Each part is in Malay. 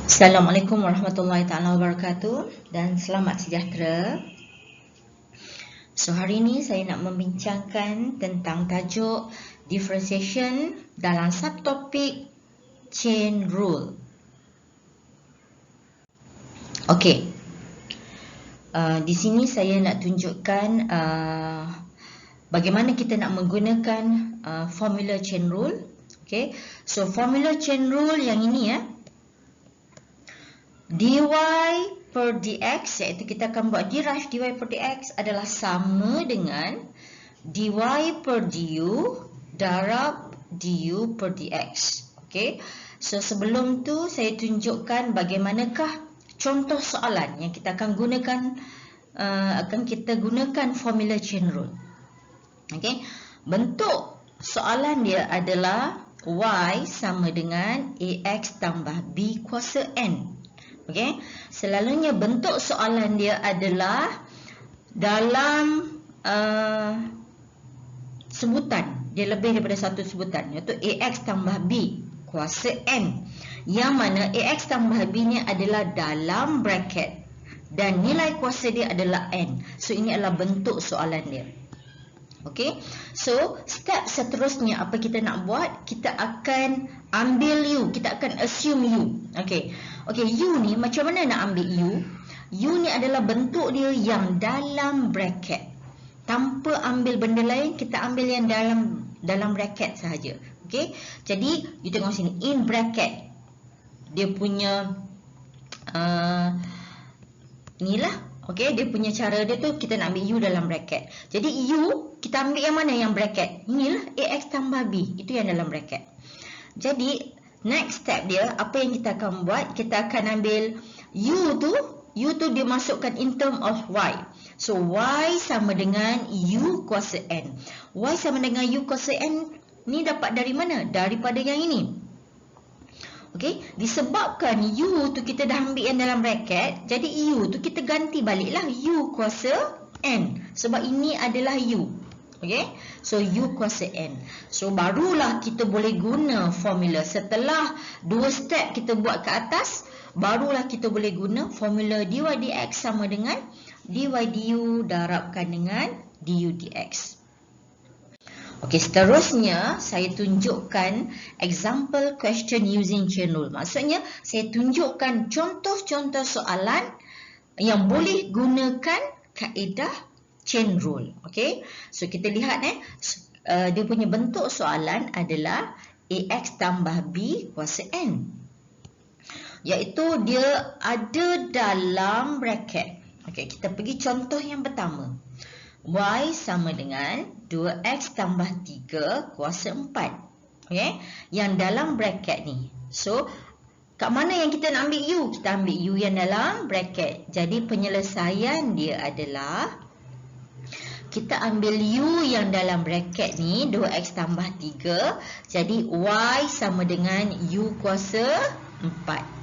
Assalamualaikum warahmatullahi taala wabarakatuh dan selamat sejahtera. So hari ini saya nak membincangkan tentang tajuk differentiation dalam subtopik chain rule. Okey. Di sini saya nak tunjukkan bagaimana kita nak menggunakan formula chain rule. Okey. So formula chain rule yang ini dy per dx, iaitu kita akan buat derive dy per dx adalah sama dengan dy per du darab du per dx. Okay. So sebelum tu saya tunjukkan bagaimanakah contoh soalan yang kita akan gunakan formula chain rule. Okay. Bentuk soalan dia adalah y sama dengan ax tambah b kuasa n. Okey, selalunya bentuk soalan dia adalah dalam sebutan. Dia lebih daripada satu sebutan, iaitu ax tambah b kuasa n. Yang mana ax tambah b ni adalah dalam bracket dan nilai kuasa dia adalah n. So ini adalah bentuk soalan dia. Okey, so step seterusnya apa kita nak buat? Kita akan ambil u, kita akan assume u. Okey, u ni macam mana nak ambil u? U ni adalah bentuk dia yang dalam bracket. Tanpa ambil benda lain, kita ambil yang dalam bracket sahaja. Okey, jadi you tengok sini, in bracket. Dia punya inilah. Okey, dia punya cara dia tu kita nak ambil u dalam bracket. Jadi u kita ambil yang mana yang bracket? Inilah ax tambah b, itu yang dalam bracket. Jadi next step dia apa yang kita akan buat? Kita akan ambil u tu dia masukkan in term of y. So y sama dengan u kuasa n. Y sama dengan u kuasa n ni dapat dari mana? Daripada yang ini. Okey, disebabkan u tu kita dah ambil yang dalam bracket, jadi u tu kita ganti baliklah u kuasa n. Sebab ini adalah u. Okey, so u kuasa n. So barulah kita boleh guna formula. Setelah dua step kita buat ke atas, barulah kita boleh guna formula dy dx sama dengan dy du darabkan dengan du dx. Okey, seterusnya saya tunjukkan example question using chain rule. Maksudnya saya tunjukkan contoh-contoh soalan yang boleh gunakan kaedah chain rule. Okey, so kita lihat dia punya bentuk soalan adalah ax tambah b kuasa n, iaitu dia ada dalam bracket. Okey, kita pergi contoh yang pertama. Y sama dengan 2x tambah 3 kuasa 4. Okay? Yang dalam bracket ni. So, kat mana yang kita nak ambil u? Kita ambil u yang dalam bracket. Jadi, penyelesaian dia adalah kita ambil u yang dalam bracket ni, 2x tambah 3. Jadi, y sama dengan u kuasa 4.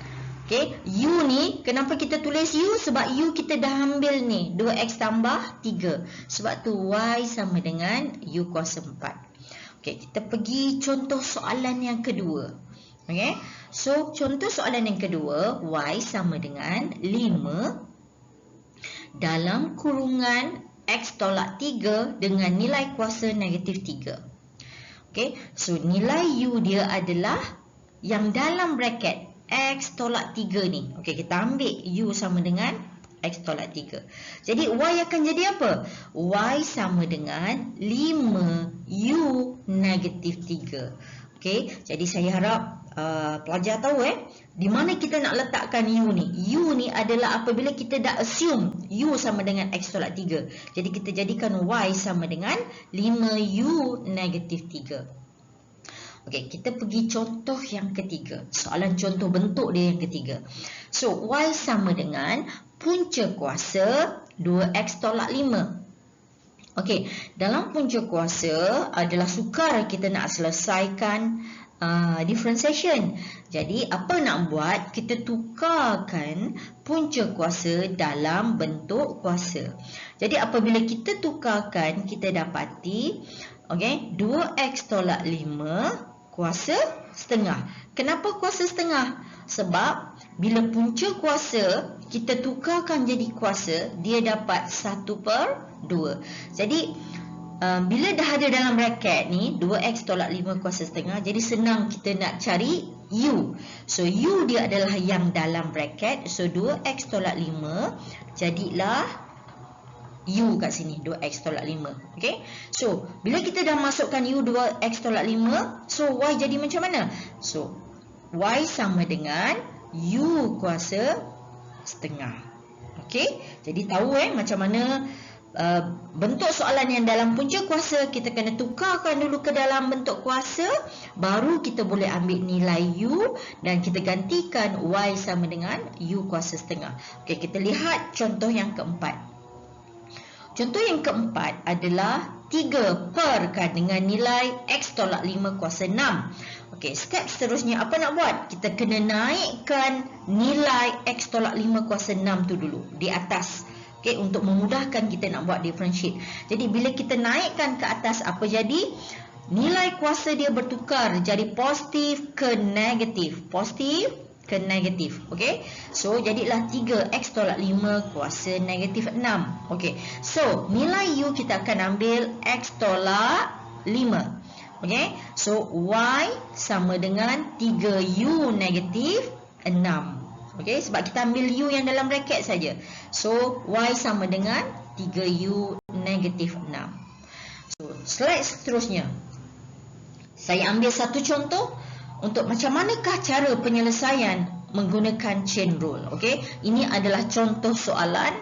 Okay, u ni, kenapa kita tulis u? Sebab u kita dah ambil ni, 2x tambah 3. Sebab tu y sama dengan u kuasa 4. Okay, kita pergi contoh soalan yang kedua. Okay, so contoh soalan yang kedua, y sama dengan 5 dalam kurungan x tolak 3 dengan nilai kuasa negatif 3. Okay, so nilai u dia adalah yang dalam bracket x tolak 3 ni. Okey, kita ambil u sama dengan x tolak 3. Jadi y akan jadi apa? Y sama dengan 5u negatif 3. Okey, jadi saya harap pelajar tahu di mana kita nak letakkan u ni. U ni adalah apabila kita dah assume u sama dengan x tolak 3. Jadi kita jadikan y sama dengan 5u negatif 3. Okey, kita pergi contoh yang ketiga. Soalan contoh bentuk dia yang ketiga. So, y sama dengan punca kuasa 2x tolak 5. Okey, dalam punca kuasa adalah sukar kita nak selesaikan differentiation. Jadi, apa nak buat? Kita tukarkan punca kuasa dalam bentuk kuasa. Jadi, apabila kita tukarkan, kita dapati 2x tolak 5 kuasa setengah. Kenapa kuasa setengah? Sebab bila punca kuasa kita tukarkan jadi kuasa, dia dapat 1/2. Jadi bila dah ada dalam bracket ni 2x tolak 5 kuasa setengah, jadi senang kita nak cari U. So U dia adalah yang dalam bracket. So 2x tolak 5 jadilah U kat sini, 2x tolak 5. Okay. So bila kita dah masukkan U 2x tolak 5, so Y jadi macam mana? So Y sama dengan U kuasa setengah. Okay. Jadi tahu macam mana bentuk soalan yang dalam punca kuasa, kita kena tukarkan dulu ke dalam bentuk kuasa, baru kita boleh ambil nilai U dan kita gantikan Y sama dengan U kuasa setengah. Okay, kita lihat contoh yang keempat. Contoh yang keempat adalah 3 perkan dengan nilai X tolak 5 kuasa 6. Okey, step seterusnya apa nak buat? Kita kena naikkan nilai X tolak 5 kuasa 6 tu dulu di atas. Okey, untuk memudahkan kita nak buat differentiate. Jadi bila kita naikkan ke atas, apa jadi? Nilai kuasa dia bertukar jadi positif ke negatif. Positif ke negatif. Okey. So jadilah 3x tolak 5 kuasa negatif 6. Okey. So nilai U kita akan ambil x tolak 5. Okey. So Y sama dengan 3U negatif 6. Okey. Sebab kita ambil U yang dalam bracket saja. So Y sama dengan 3U negatif 6. So slide seterusnya. Saya ambil satu contoh untuk macam manakah cara penyelesaian menggunakan chain rule. Okey. Ini adalah contoh soalan.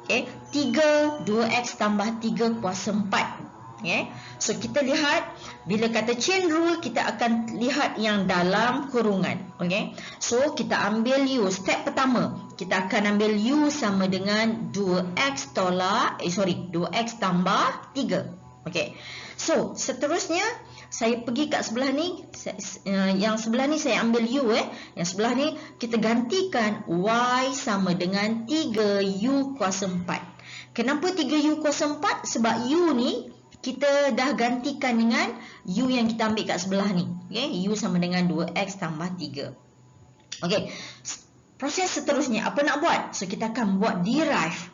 Okey. 3 2x tambah 3 kuasa 4. Okay. So kita lihat bila kata chain rule, kita akan lihat yang dalam kurungan. Okay. So kita ambil U. Step pertama, kita akan ambil U sama dengan 2x tambah 3. Okay. So seterusnya saya pergi kat sebelah ni, yang sebelah ni saya ambil U. Yang sebelah ni kita gantikan Y sama dengan 3U kuasa 4. Kenapa 3U kuasa 4? Sebab U ni kita dah gantikan dengan U yang kita ambil kat sebelah ni. Okay? U sama dengan 2x tambah 3. Okay. Proses seterusnya apa nak buat? So kita akan buat derive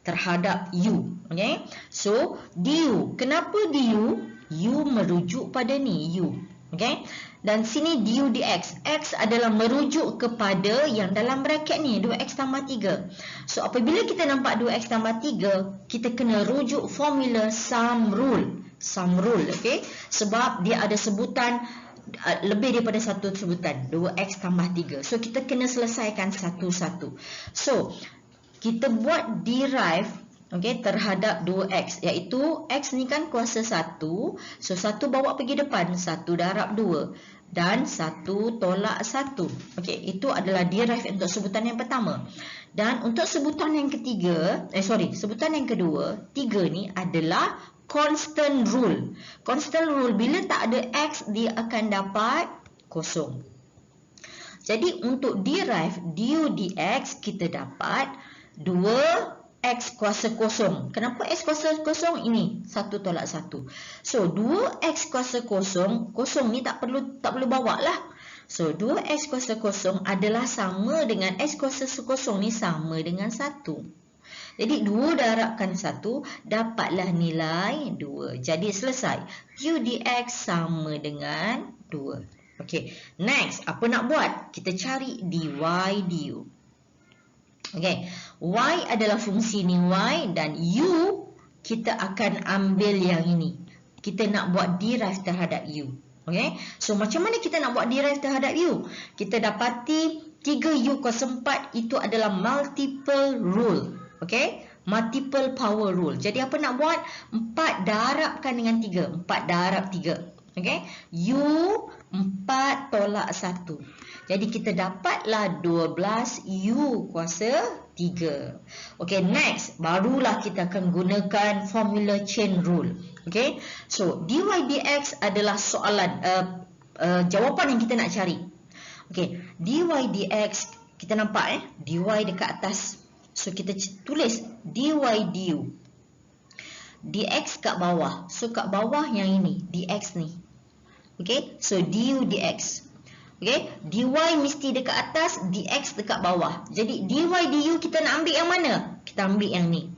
terhadap U. Okay? So du. Kenapa du? U merujuk pada ni U. Okay? Dan sini du dx. X adalah merujuk kepada yang dalam bracket ni, 2x tambah 3. So apabila kita nampak 2x tambah 3, kita kena rujuk formula sum rule. Sum rule, okay? Sebab dia ada sebutan lebih daripada satu sebutan, 2x tambah 3. So kita kena selesaikan satu-satu. So kita buat derive, okay, terhadap 2x, iaitu x ni kan kuasa 1. So 1 bawa pergi depan, 1 darab 2 dan 1 tolak 1. Okay, itu adalah derive untuk sebutan yang pertama. Dan untuk sebutan yang ketiga, sebutan yang kedua, 3 ni adalah constant rule. Constant rule, bila tak ada x, dia akan dapat kosong. Jadi untuk derive du dx, kita dapat 2x kuasa kosong. Kenapa x kuasa kosong? Ini 1 tolak 1. So 2x kuasa kosong, kosong ni tak perlu bawa lah. So 2x kuasa kosong adalah sama dengan x kuasa kosong ni sama dengan 1. Jadi 2 darabkan 1, dapatlah nilai 2. Jadi selesai. U dx sama dengan 2. Okey, next apa nak buat? Kita cari dy du. Okey, y adalah fungsi ni y, dan u kita akan ambil yang ini. Kita nak buat derive terhadap u. Okey, so macam mana kita nak buat derive terhadap u? Kita dapati 3u kuasa 4 itu adalah multiple rule. Okey, multiple power rule. Jadi apa nak buat? 4 darabkan dengan 3. 4 darab 3. Okey, u 4 tolak 1. Jadi kita dapatlah 12u kuasa 3. Okey, next barulah kita akan gunakan formula chain rule. Okey, so dy dx adalah soalan jawapan yang kita nak cari. Okey, dy dx kita nampak dy dekat atas. So kita tulis dy du. Dx kat bawah. So kat bawah yang ini dx ni. Okey, so du dx. Okay, dy mesti dekat atas, dx dekat bawah. Jadi dy du kita nak ambil yang mana? Kita ambil yang ni.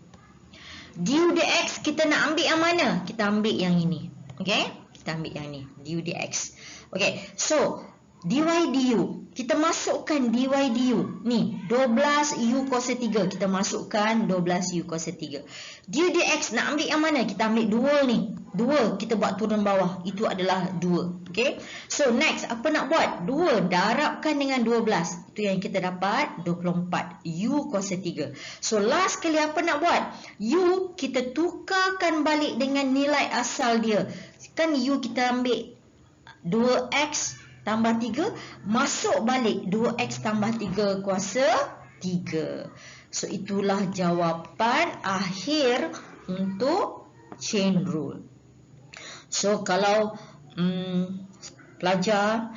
Du dx kita nak ambil yang mana? Kita ambil yang ini. Okay, kita ambil yang ni, du dx. Okay, so dy du, kita masukkan dy du. Ni 12 u kuasa 3, kita masukkan 12 u kuasa 3. Du dx nak ambil yang mana? Kita ambil 2 ni. 2 kita buat turun bawah, itu adalah 2. Okay, so next apa nak buat? 2 darabkan dengan 12, itu yang kita dapat 24 u kuasa 3. So last kali apa nak buat? U kita tukarkan balik dengan nilai asal dia. Kan u kita ambil 2x tambah 3, masuk balik 2x tambah 3 kuasa 3. So itulah jawapan akhir untuk chain rule. So kalau pelajar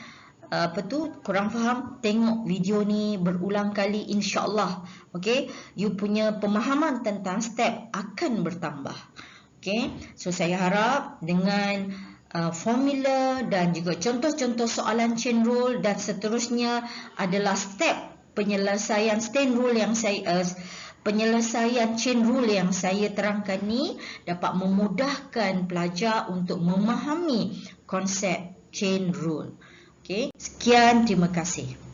kurang faham, tengok video ni berulang kali, insya-Allah. Okey, you punya pemahaman tentang step akan bertambah. Okey, so saya harap dengan formula dan juga contoh-contoh soalan chain rule dan seterusnya adalah step penyelesaian chain rule yang saya terangkan ni dapat memudahkan pelajar untuk memahami konsep chain rule. Okey, sekian, terima kasih.